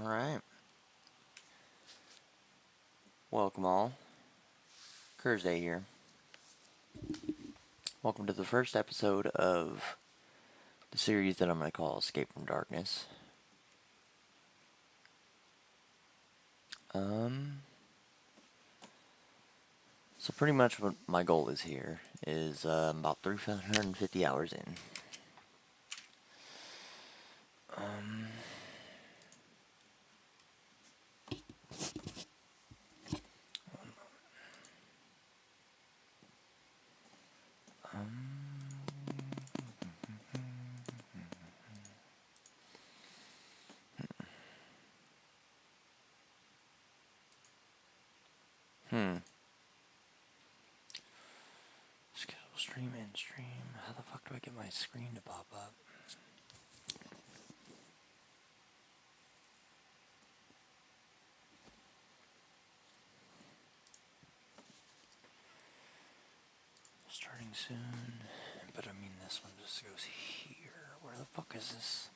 Alright. Welcome all. Thursday here. Welcome to the first episode of the series that I'm going to call Escape from Darkness. So pretty much what my goal is here is about 350 hours in. Schedule stream and stream. How the fuck do I get my screen to pop up? Starting soon. But I mean this one just goes here. Where the fuck is this?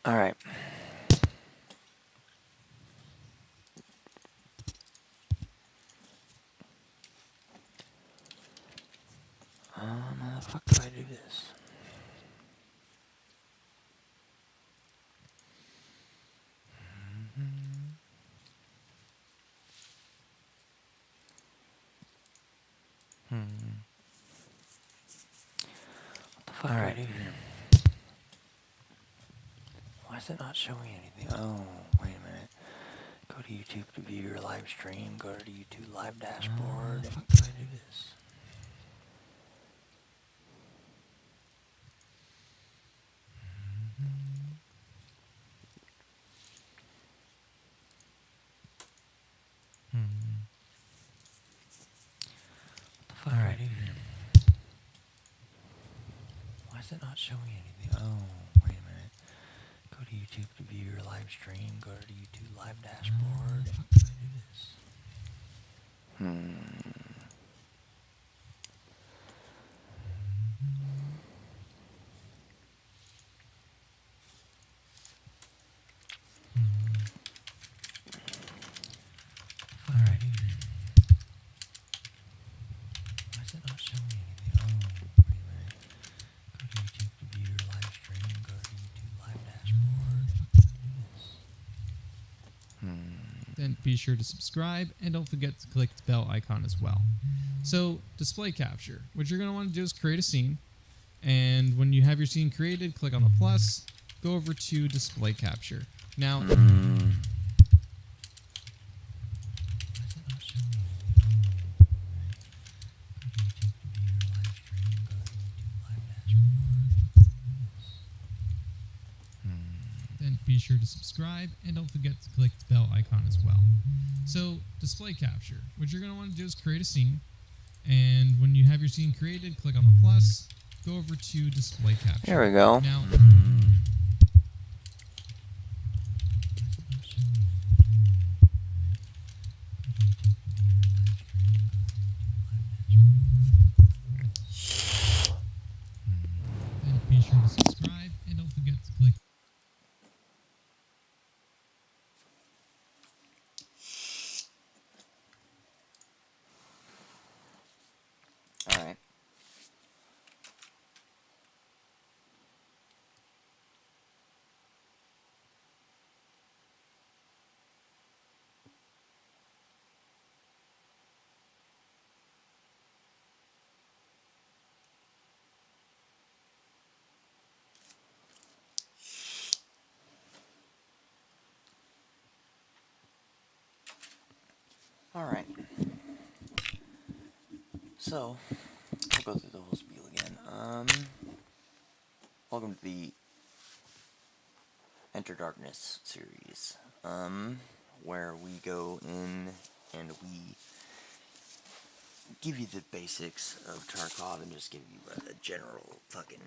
Alright. How the fuck do I do this? What the fuck do I do here? Why is it not showing anything? Oh, wait a minute. Go to YouTube to view your live stream. Go to the YouTube live dashboard. How the fuck do I do this? What the fuck do I do here? Why is it not showing anything? Oh, wait a minute. Go to YouTube to view your live stream. Go to the YouTube live dashboard. How the fuck do I do this? Alright. Why is it not showing anything? Oh, wait a minute. Go to YouTube to view your live stream. Go to the YouTube live dashboard. How do I do this? Then be sure to subscribe and don't forget to click the bell icon as well. So, display capture. What you're going to want to do is create a scene. And when you have your scene created, click on the plus, go over to display capture. Now, then be sure to subscribe and don't forget to click the bell icon as well. So, display capture. What you're going to want to do is create a scene. And when you have your scene created, click on the plus, go over to display capture. There we go. Now, then be sure to subscribe and don't forget to click. Alright. Alright. So, I'll go through the whole spiel again. Welcome to the Enter Darkness series, where we go in and we give you the basics of Tarkov and just give you a general fucking,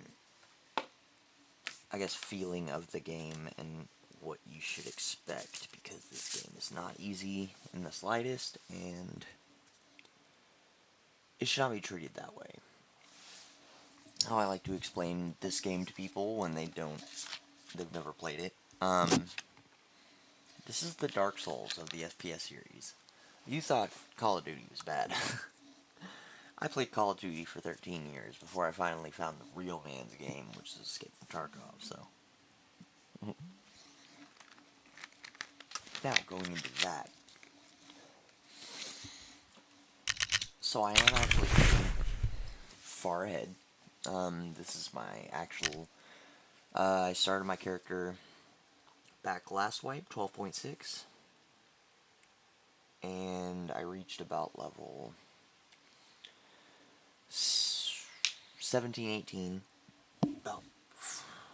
I guess, feeling of the game and what you should expect, because this game is not easy in the slightest, and it should not be treated that way. How I like to explain this game to people when they've never played it. This is the Dark Souls of the FPS series. You thought Call of Duty was bad. I played Call of Duty for 13 years before I finally found the real man's game, which is Escape from Tarkov, so. Now, going into that. So I am actually far ahead. This is my actual... I started my character back last wipe, 12.6. And I reached about level 17, 18. About,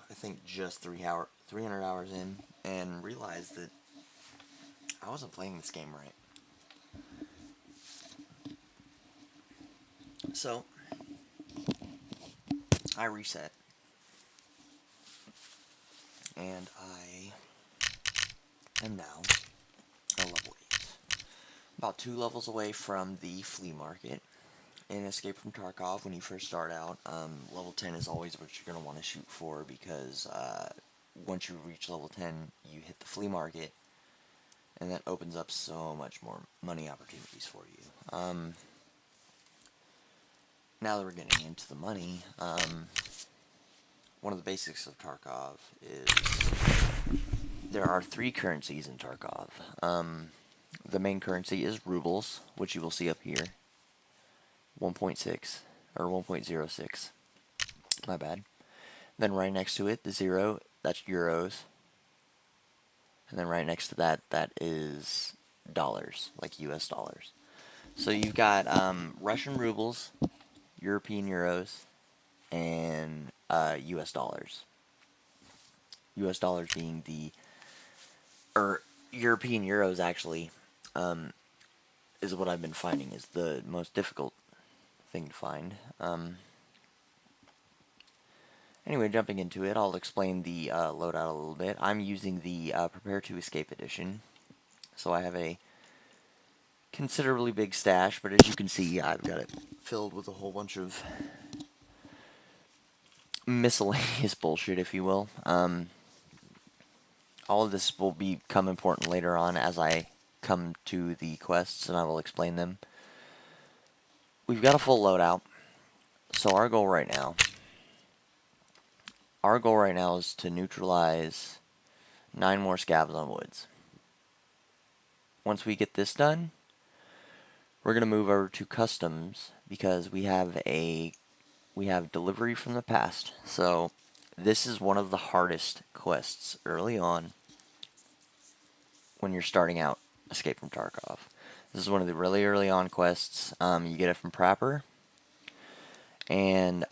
I think, just 300 hours in. And realized that I wasn't playing this game right. So, I reset. And I am now a level 8. About 2 levels away from the flea market in Escape from Tarkov when you first start out. Level 10 is always what you're going to want to shoot for, because once you reach level 10, you hit the flea market, and that opens up so much more money opportunities for you. Now that we're getting into the money, one of the basics of Tarkov is there are 3 currencies in Tarkov. The main currency is rubles, which you will see up here. 1.6, or 1.06. My bad. Then right next to it, the 0, that's euros. And then right next to that, that is dollars, like US dollars. So you've got Russian rubles, European euros, and US dollars. US dollars being or European euros actually, is what I've been finding is the most difficult thing to find. Anyway, jumping into it, I'll explain the loadout a little bit. I'm using the Prepare to Escape edition, so I have a considerably big stash, but as you can see, I've got it filled with a whole bunch of miscellaneous bullshit, if you will. All of this will become important later on as I come to the quests, and I will explain them. We've got a full loadout, so our goal right now is to neutralize 9 more scavs on woods. Once we get this done, we're going to move over to customs, because we have delivery from the past. So this is one of the hardest quests early on when you're starting out Escape from Tarkov. This is one of the really early on quests. You get it from Prapper, and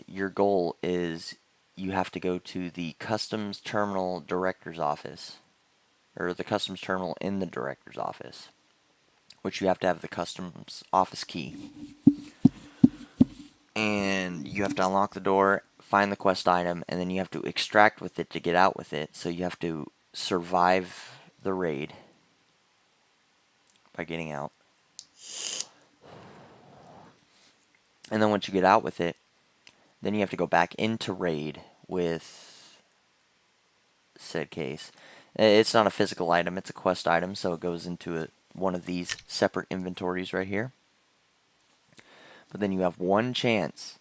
your goal is you have to go to the customs terminal director's office, or the customs terminal in the director's office, which you have to have the customs office key. And you have to unlock the door, find the quest item, and then you have to extract with it to get out with it. So you have to survive the raid by getting out. And then once you get out with it, then you have to go back into raid with said case. It's not a physical item, it's a quest item, so it goes into one of these separate inventories right here. But then you have one chance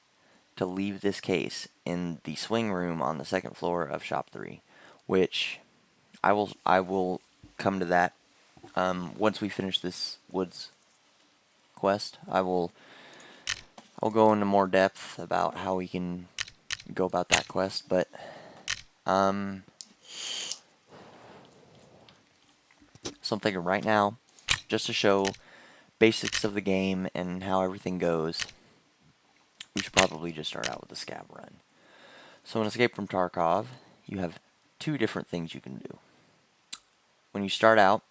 to leave this case in the swing room on the 2nd floor of Shop 3, which I will come to that once we finish this woods quest. I'll go into more depth about how we can go about that quest, but so I'm thinking right now, just to show basics of the game and how everything goes, we should probably just start out with the Scav run. So in Escape from Tarkov, you have two different things you can do. When you start out,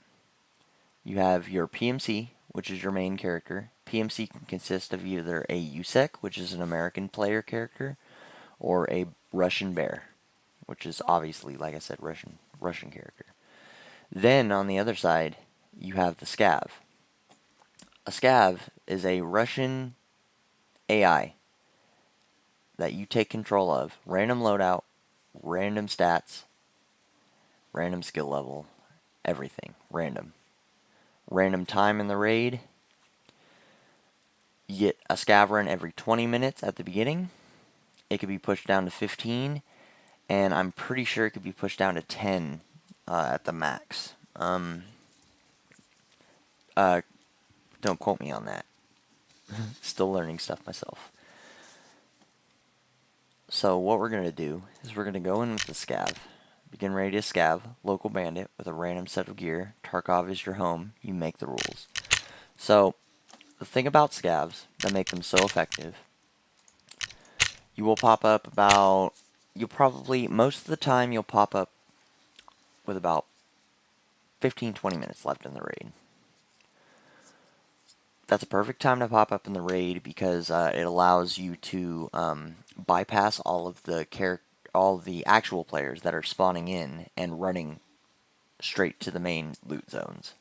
you have your PMC, which is your main character. PMC can consist of either a USEC, which is an American player character, or a Russian bear, which is obviously, like I said, Russian character. Then on the other side, you have the Scav. A Scav is a Russian AI that you take control of. Random loadout, random stats, random skill level, everything. Random. Random time in the raid. You get a Scav run every 20 minutes at the beginning. It could be pushed down to 15, and I'm pretty sure it could be pushed down to 10 at the max. Don't quote me on that. Still learning stuff myself. So what we're going to do is we're going to go in with the Scav. Begin ready to Scav, local bandit with a random set of gear. Tarkov is your home. You make the rules. So the thing about Scavs that make them so effective, you will pop up about, most of the time you'll pop up with about 15-20 minutes left in the raid. That's a perfect time to pop up in the raid because it allows you to bypass all of the actual players that are spawning in and running straight to the main loot zones.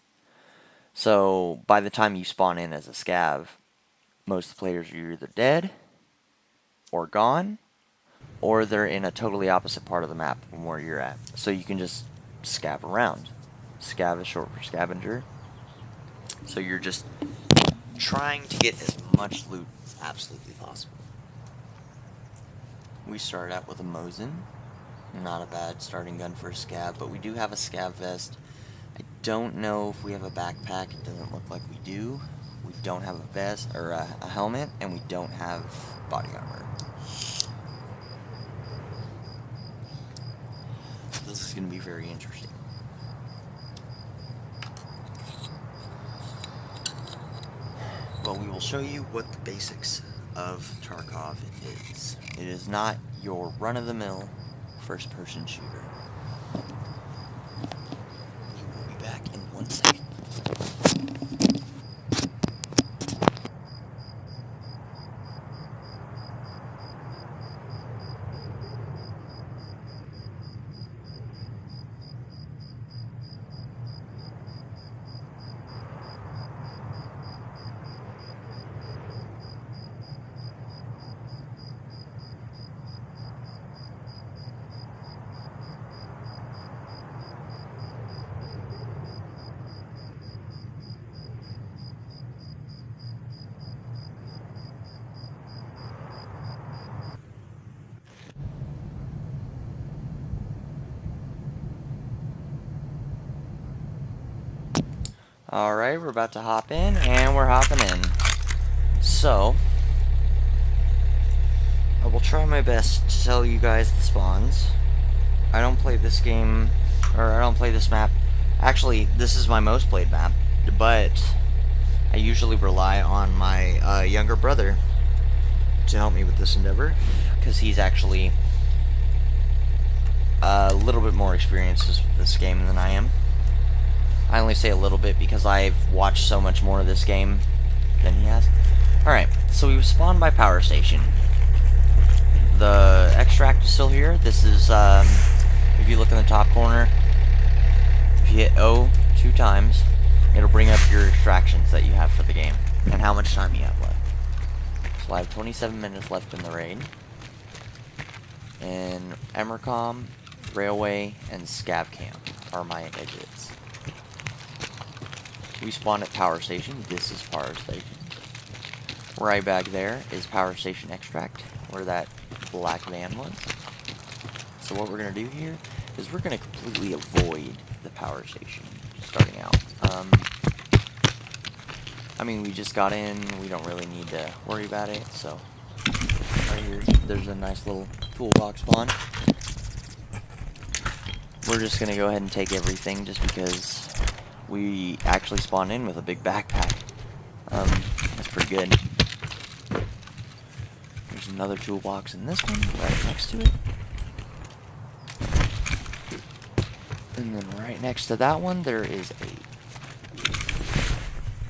So by the time you spawn in as a Scav, most of the players are either dead or gone, or they're in a totally opposite part of the map from where you're at. So you can just scav around. Scav is short for scavenger. So you're just trying to get as much loot as absolutely possible. We started out with a Mosin. Not a bad starting gun for a Scav, but we do have a Scav vest. I don't know if we have a backpack. It doesn't look like we do. We don't have a vest or a helmet, and we don't have body armor. This is going to be very interesting. Well, we will show you what the basics of Tarkov is. It is not your run-of-the-mill first-person shooter. We will be back in 1 second. Alright, we're about to hop in, and we're hopping in. So, I will try my best to tell you guys the spawns. I don't play this game, or I don't play this map. Actually, this is my most played map, but I usually rely on my younger brother to help me with this endeavor, because he's actually a little bit more experienced with this game than I am. I only say a little bit because I've watched so much more of this game than he has. Alright, so we spawned by power station. The extract is still here. This is, if you look in the top corner, if you hit O 2 times, it'll bring up your extractions that you have for the game and how much time you have left. So I have 27 minutes left in the raid. And Emercom, Railway, and Scav Camp are my exits. We spawned at power station. This is power station. Right back there is power station extract, where that black van was. So what we're going to do here is we're going to completely avoid the power station starting out. I mean, we just got in. We don't really need to worry about it. So right here, there's a nice little toolbox spawn. We're just going to go ahead and take everything just because we actually spawned in with a big backpack. That's pretty good. There's another toolbox in this one, right next to it. And then right next to that one, there is a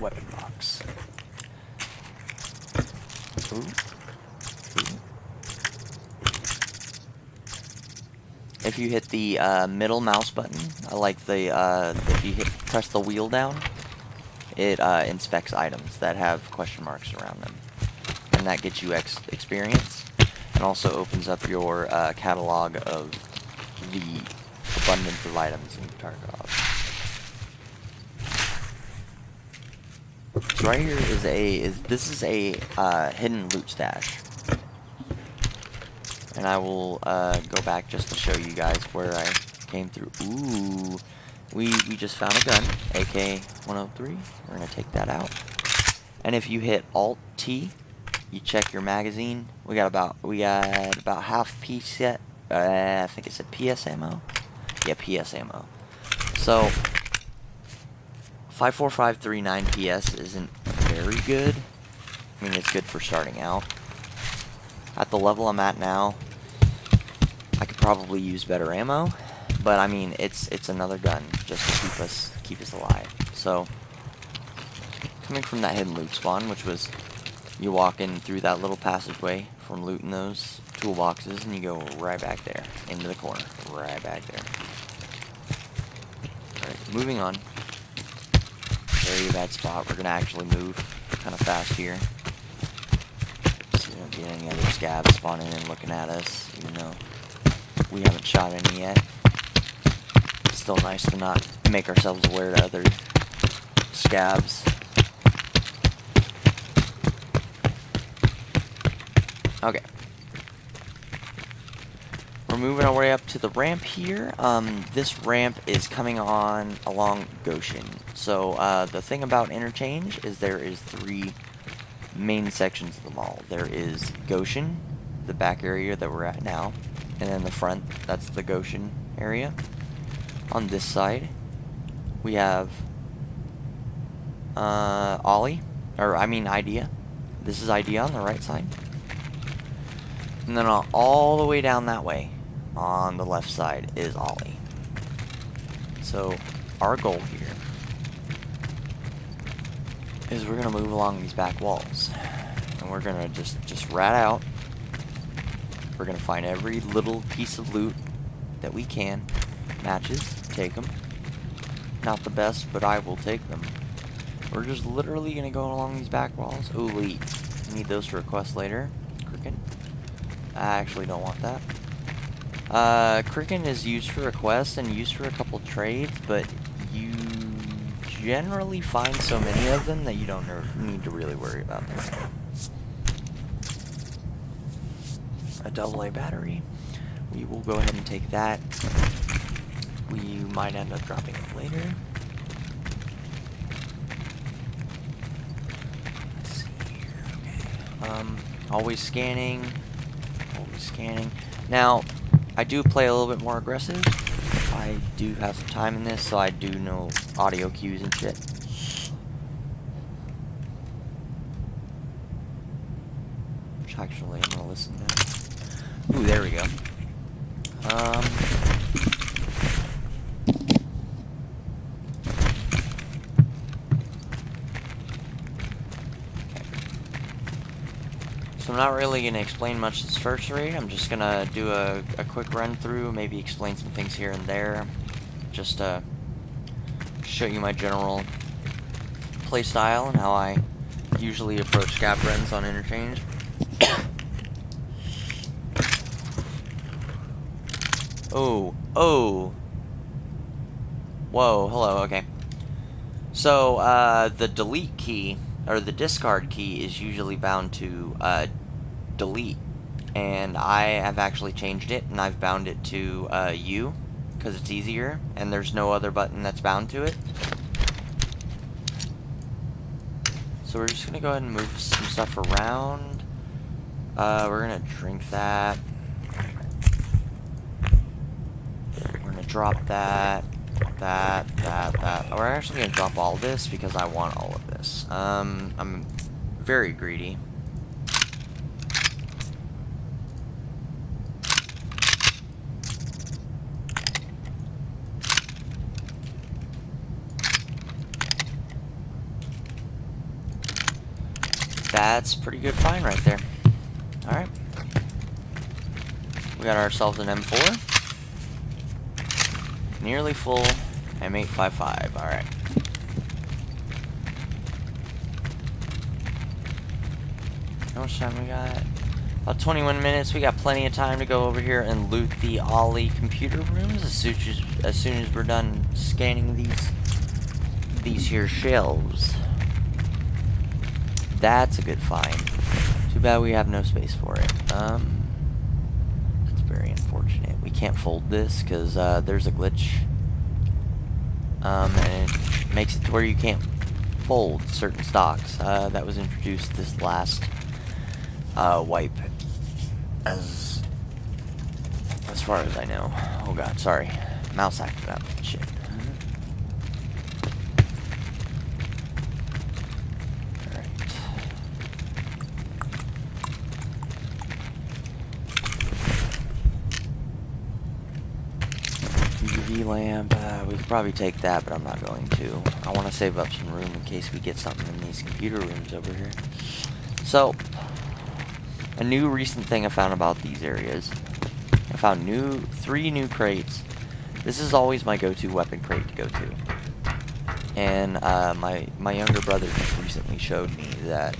weapon box. Ooh. Ooh. If you hit the middle mouse button, like the if you press the wheel down, it inspects items that have question marks around them, and that gets you experience, and also opens up your catalog of the abundance of items in Tarkov. So right here this is a hidden loot stash. And I will go back just to show you guys where I came through. Ooh, we just found a gun, AK-103. We're gonna take that out. And if you hit Alt-T, you check your magazine. We got about half PS. I think it said PS ammo. Yeah, PS ammo. So 54539 PS isn't very good. I mean, it's good for starting out. At the level I'm at now, I could probably use better ammo, but I mean, it's another gun just to keep us alive. So, coming from that hidden loot spawn, which was you walk in through that little passageway from looting those toolboxes, and you go right back there into the corner, right back there. All right, moving on. Very bad spot. We're gonna actually move kind of fast here. Don't get any other scabs spawning and looking at us, even though we haven't shot any yet. It's still nice to not make ourselves aware to other scabs. Okay. We're moving our way up to the ramp here. This ramp is coming on along Goshen. So the thing about Interchange is there is 3 main sections of the mall. There is Goshen, the back area that we're at now, and then the front, that's the Goshen area. On this side, we have Idea. This is Idea on the right side. And then all the way down that way, on the left side, is Ollie. So, our goal here is we're gonna move along these back walls, and we're gonna just rat out. We're gonna find every little piece of loot that we can. Matches, take them. Not the best, but I will take them. We're just literally gonna go along these back walls. Ooh, wait, I need those for a quest later. Cricket. I actually don't want that. Cricket is used for a quest and used for a couple trades, but you generally find so many of them that you don't need to really worry about them. A AA battery. We will go ahead and take that. We might end up dropping it later. Let's see here. Okay. Always scanning. Always scanning. Now, I do play a little bit more aggressive. I do have some time in this, so I do know audio cues and shit. Which actually I'm gonna listen to. Ooh, there we go. So I'm not really going to explain much this first raid. I'm just going to do a quick run through, maybe explain some things here and there, just to show you my general play style and how I usually approach scav runs on Interchange. Oh. Whoa, hello, okay. So, the delete key, or the discard key, is usually bound to delete, and I have actually changed it, and I've bound it to U, because it's easier, and there's no other button that's bound to it. So we're just going to go ahead and move some stuff around. We're going to drink that. We're going to drop that. That. We're actually going to drop all this because I want all of this. I'm very greedy. That's pretty good find right there. Alright. We got ourselves an M4. Nearly full M855. Alright. How much time we got? About 21 minutes. We got plenty of time to go over here and loot the Ollie computer rooms as soon as we're done scanning these here shelves. That's a good find. Too bad we have no space for it. That's very unfortunate. We can't fold this because there's a glitch. And it makes it to where you can't fold certain stocks. That was introduced this last wipe, as far as I know. Oh god, sorry. Mouse acted up. Shit. Alright. UV lamp. We could probably take that, but I'm not going to. I want to save up some room in case we get something in these computer rooms over here. So, a new recent thing I found about these areas. I found 3 new crates. This is always my go-to weapon crate to go to. And my younger brother just recently showed me that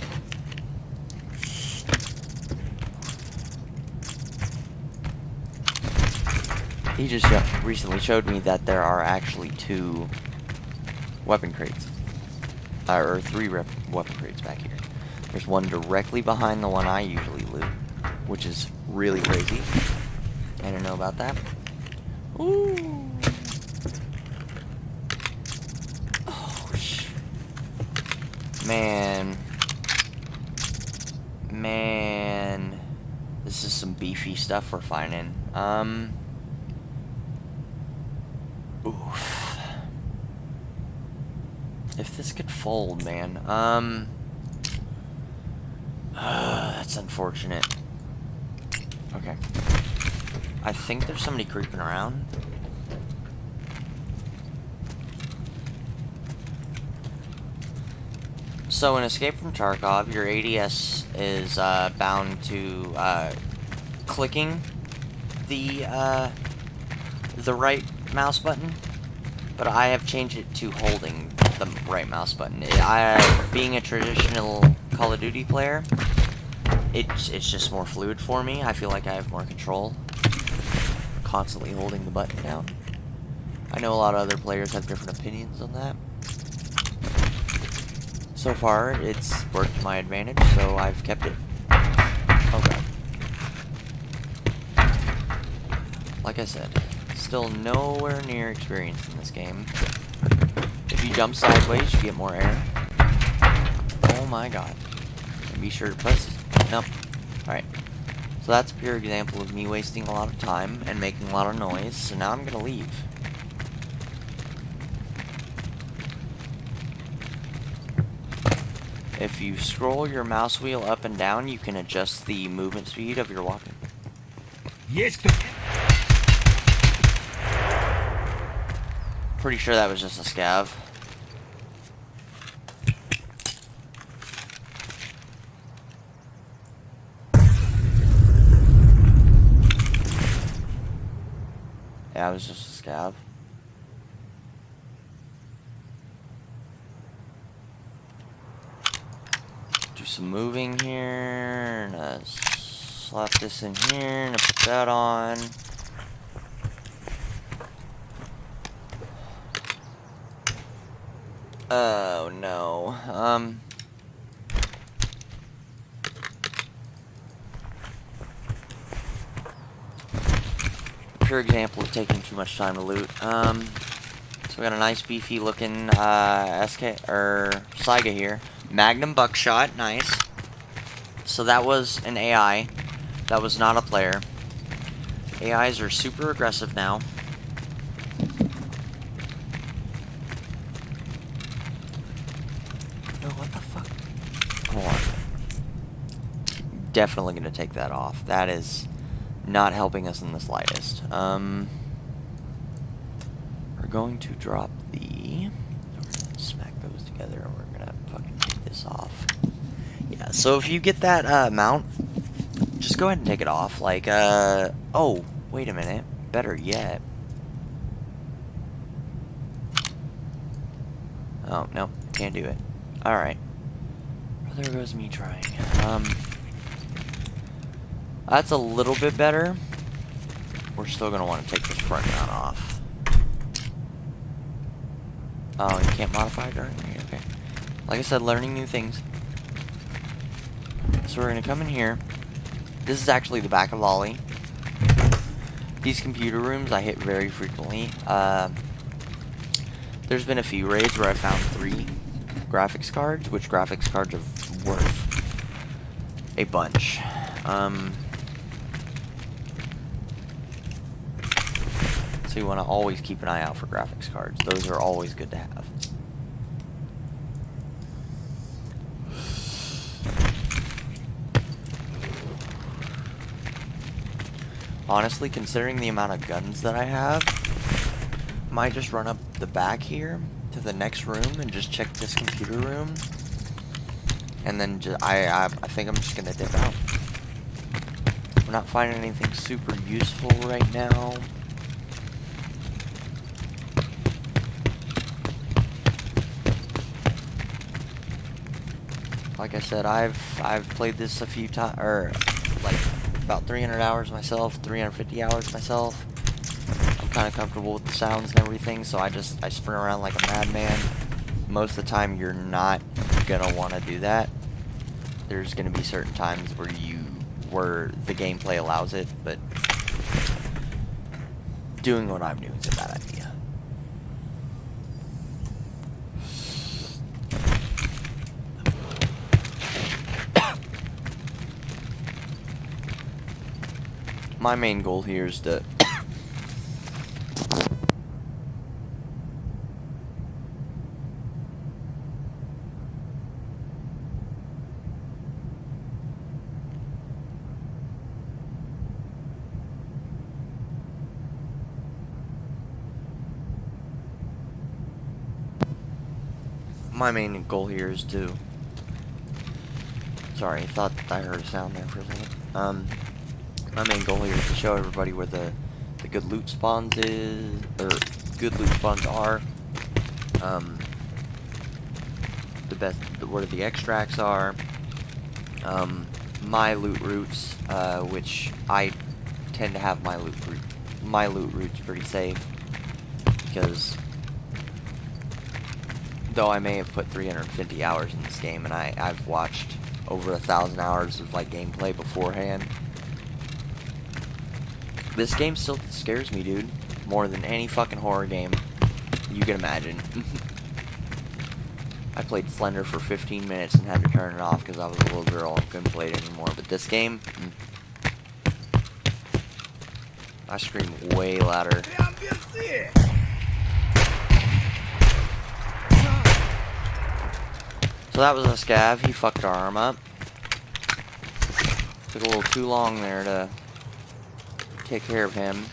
recently showed me that there are actually 2 weapon crates. Or 3 weapon crates back here. There's one directly behind the one I usually loot, which is really crazy. I don't know about that. Ooh. Oh, man. This is some beefy stuff we're finding. Oof. If this could fold, man. That's unfortunate. Okay. I think there's somebody creeping around. So in Escape from Tarkov, your ADS is bound to clicking the right mouse button, but I have changed it to holding the right mouse button. Being a traditional Call of Duty player, it's just more fluid for me. I feel like I have more control. Constantly holding the button down. I know a lot of other players have different opinions on that. So far, it's worked to my advantage, so I've kept it. Okay. Like I said, still nowhere near experienced in this game. If you jump sideways, you get more air. Oh my god. And be sure to press. Nope. Alright. So that's a pure example of me wasting a lot of time and making a lot of noise, so now I'm gonna leave. If you scroll your mouse wheel up and down, you can adjust the movement speed of your walking. Yes. Pretty sure that was just a scav. Yeah, it was just a scav. Do some moving here, and slap this in here, and put that on. Oh no. Pure example of taking too much time to loot. So we got a nice beefy looking Saiga here. Magnum buckshot, nice. So that was an AI. That was not a player. AIs are super aggressive now. No, what the fuck? Hold on. Definitely gonna take that off. That is not helping us in the slightest. We're going to drop the... We're gonna smack those together and we're gonna fucking take this off. Yeah, So if you get that mount, just go ahead and take it off. Like, oh, wait a minute. Better yet. Oh, no, can't do it. Alright. Well, there goes me trying. That's a little bit better. We're still going to want to take this front mount off. Oh, you can't modify it during? Okay. Like I said, learning new things. So we're going to come in here. This is actually the back of Ollie. These computer rooms I hit very frequently. There's been a few raids where I found 3 graphics cards, which graphics cards are worth a bunch. So you want to always keep an eye out for graphics cards. Those are always good to have. Honestly, considering the amount of guns that I have, I might just run up the back here to the next room and just check this computer room. And then I think I'm just gonna dip out. We're not finding anything super useful right now. Like I said, I've played this a few times, or like about 300 hours myself, 350 hours myself. I'm kind of comfortable with the sounds and everything, so I sprint around like a madman. Most of the time, you're not gonna want to do that. There's gonna be certain times where the gameplay allows it, but doing what I'm doing is a bad idea. My main goal here is to sorry, I thought I heard a sound there for a second. My main goal here is to show everybody where the good loot spawns are. Where the extracts are. My loot routes, which I tend to have my loot routes pretty safe, because though I may have put 350 hours in this game, and I've watched over 1,000 hours of like gameplay beforehand, this game still scares me, dude, more than any fucking horror game you can imagine. I played Slender for 15 minutes and had to turn it off because I was a little girl and couldn't play it anymore. But this game, I scream way louder. So that was a scav. He fucked our arm up. Took a little too long there to take care of him.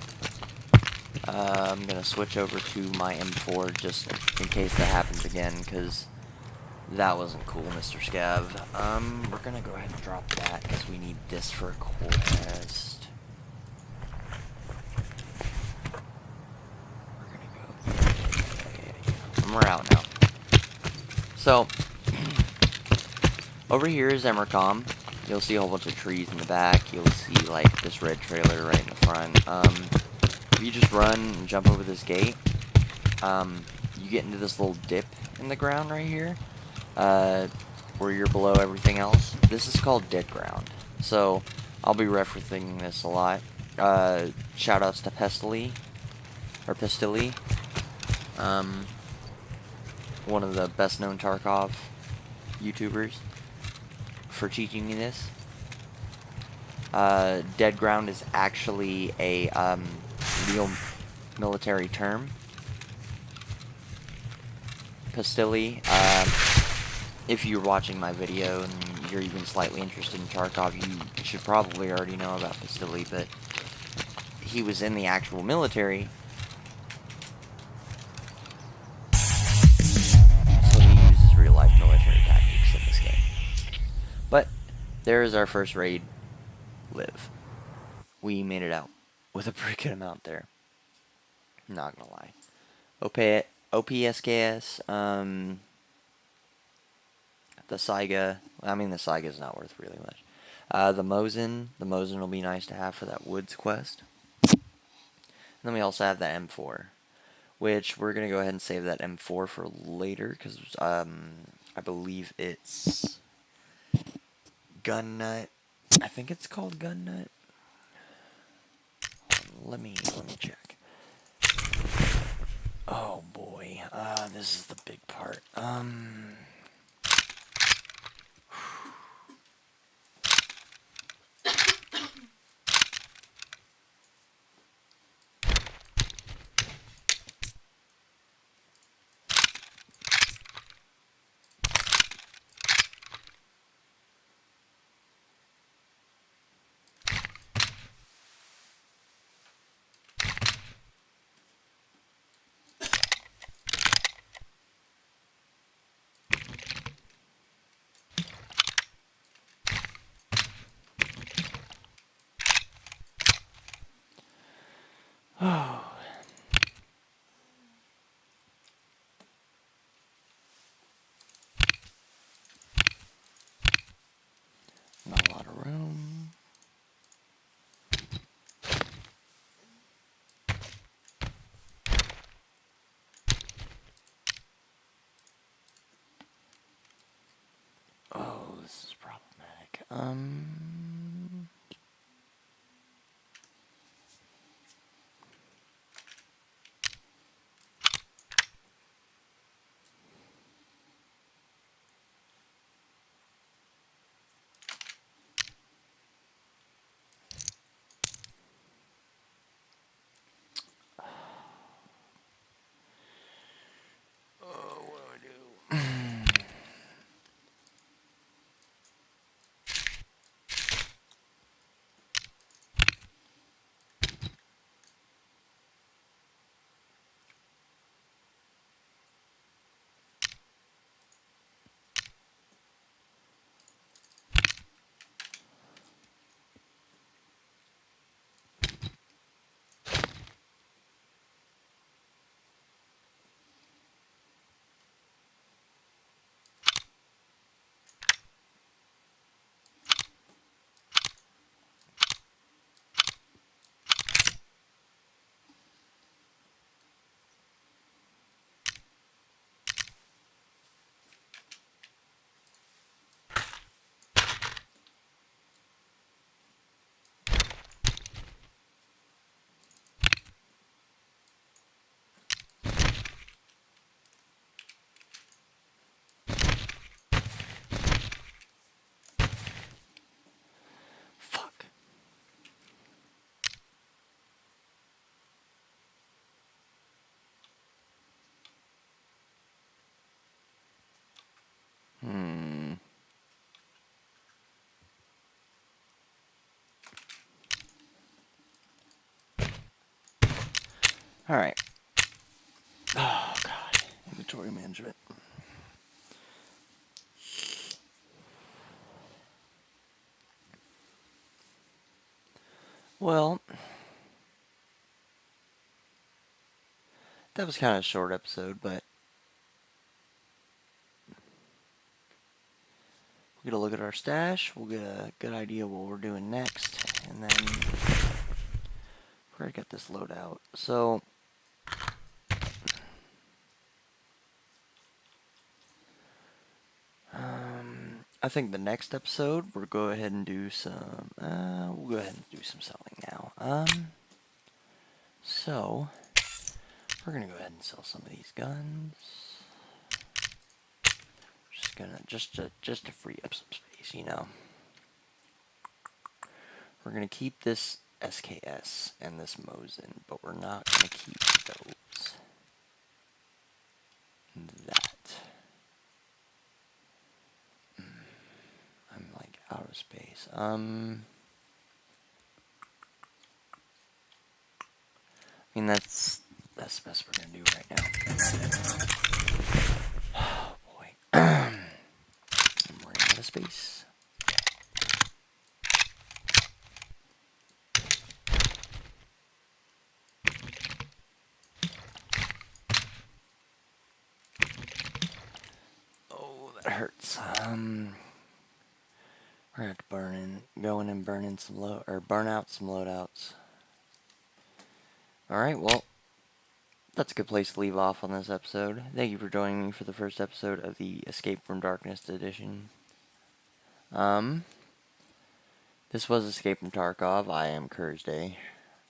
I'm gonna switch over to my M4 just in case that happens again, because that wasn't cool, Mr. Scav. We're gonna go ahead and drop that because we need this for a quest. We're gonna go. And we're out now. So over here is Emercom. You'll see a whole bunch of trees in the back. You'll see like this red trailer right in the front. If you just run and jump over this gate, you get into this little dip in the ground right here, where you're below everything else. This is called dead ground. So I'll be referencing this a lot. Shout outs to Pestilly, one of the best known Tarkov YouTubers, for teaching me this. Dead ground is actually a real military term. Pestilly, if you're watching my video and you're even slightly interested in Tarkov, you should probably already know about Pestilly, but he was in the actual military, so he uses real life military tactics in this game. But There is our first raid live. We made it out with a pretty good amount there. Not gonna lie. OPSKS, the Saiga. I mean, the Saiga is not worth really much. The Mosin will be nice to have for that woods quest. And then we also have that M4, which we're gonna go ahead and save that M4 for later because I believe it's Gun Nut. I think it's called Gun Nut. Let me check. Oh boy, this is the big part. Oh. Not a lot of room. Oh, this is problematic. Oh, what do I do? Fuck. Hmm. Alright. Oh, God. Inventory management. Well, that was kind of a short episode, but we'll get a look at our stash. We'll get a good idea what we're doing next, and then we're gonna get this load out. So, I think the next episode we'll go ahead and do some. We'll go ahead and do some selling now. So we're gonna go ahead and sell some of these guns. Just gonna just to free up some space, you know. We're gonna keep this SKS and this Mosin, but we're not gonna keep those. That. I'm like out of space. I mean that's the best we're gonna do right now. Oh boy. I'm running out of space. that hurts. We're gonna have to go in and burn in some burn out some loadouts. Alright, well, that's a good place to leave off on this episode. Thank you for joining me for the first episode of the Escape from Darkness edition. This was Escape from Tarkov. I am Courage Day.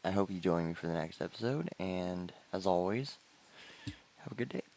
I hope you join me for the next episode, and as always, have a good day.